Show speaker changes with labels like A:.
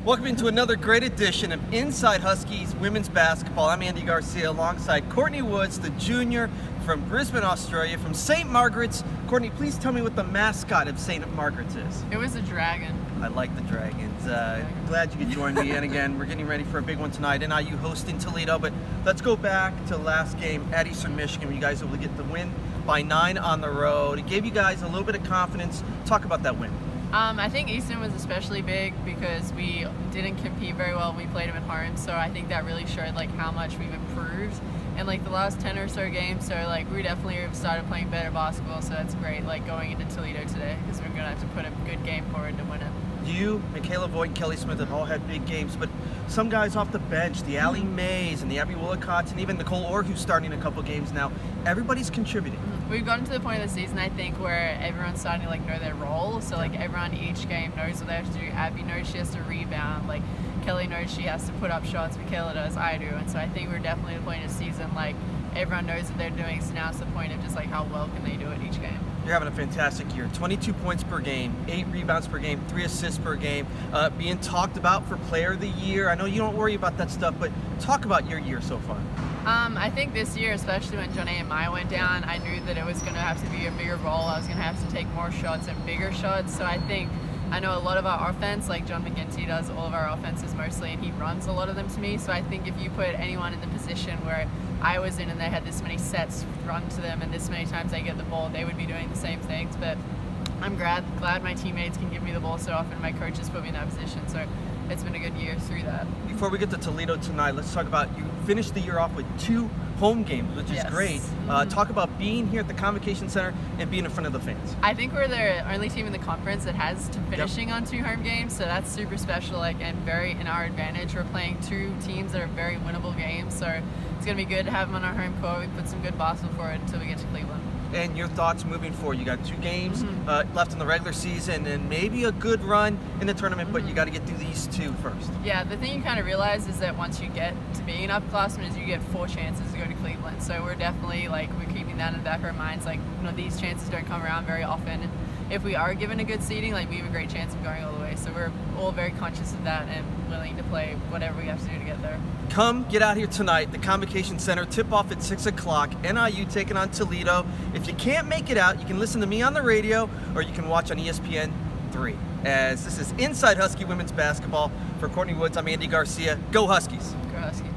A: Welcome into another great edition of Inside Huskies Women's Basketball. I'm Andy Garcia alongside Courtney Woods, the junior from Brisbane, Australia, from St. Margaret's. Courtney, please tell me what the mascot of St. Margaret's is.
B: It was a dragon.
A: I like the Dragons. Glad you could join me. And again, we're getting ready for a big one tonight. NIU hosting Toledo. But let's go back to last game at Eastern Michigan, where you guys were able to get the win by 9 on the road. It gave you guys a little bit of confidence. Talk about that win.
B: I think Eastern was especially big because we didn't compete very well when we played them at home, so I think that really showed like how much we've improved in like the last 10 or so games. So like we definitely started playing better basketball, so that's great like going into Toledo today because we're gonna have to put a good game forward to win it.
A: You, Michaela Voigt, and Kelly Smith have all had big games, but some guys off the bench, the Allie Mays and the Abby Willicotts and even Nicole Orr, who's starting a couple games now, everybody's contributing.
B: We've gotten to the point of the season, I think, where everyone's starting to like know their role. So like everyone each game knows what they have to do. Abby knows she has to rebound. Like Kelly knows she has to put up shots. Michaela does. I do. And so I think we're definitely at the point of the season like everyone knows what they're doing. So now it's the point of just like how well can they do it each game.
A: You're having a fantastic year. 22 points per game, 8 rebounds per game, 3 assists per game, being talked about for Player of the Year. I know you don't worry about that stuff, but talk about your year so far.
B: I think this year, especially when Johnny and Maya went down, I knew that it was going to have to be a bigger role. I was going to have to take more shots and bigger shots. So I know a lot of our offense, like John McGinty does all of our offenses mostly, and he runs a lot of them to me. So I think if you put anyone in the position where I was in and they had this many sets run to them and this many times they get the ball, they would be doing the same things. But I'm glad my teammates can give me the ball so often. My coaches put me in that position. So it's been a good year through that. Before
A: we get to Toledo tonight, let's talk about, you finished the year off with 2 home games, which is great. Talk about being here at the Convocation Center and being in front of the fans.
B: I think we're the only team in the conference that has finishing on 2 home games, so that's super special, like, and very in our advantage. We're playing 2 teams that are very winnable games, so it's going to be good to have them on our home court. We put some good basketball forward until we get to Cleveland.
A: And your thoughts moving forward? You got 2 games left in the regular season and maybe a good run in the tournament, but you got to get through these 2 first.
B: Yeah, the thing you kind of realize is that once you get to being an upperclassman is you get 4 chances to go to Cleveland. So we're definitely like, we're keeping that in the back of our minds. Like, you know, these chances don't come around very often. And if we are given a good seeding, like, we have a great chance of going all the way. So we're all very conscious of that and willing to play whatever we have to do to get there.
A: Come get out here tonight, the Convocation Center, tip off at 6 o'clock, NIU taking on Toledo. If you can't make it out, you can listen to me on the radio or you can watch on ESPN 3. As this is Inside Husky Women's Basketball. For Courtney Woods, I'm Andy Garcia. Go Huskies!
B: Go Huskies!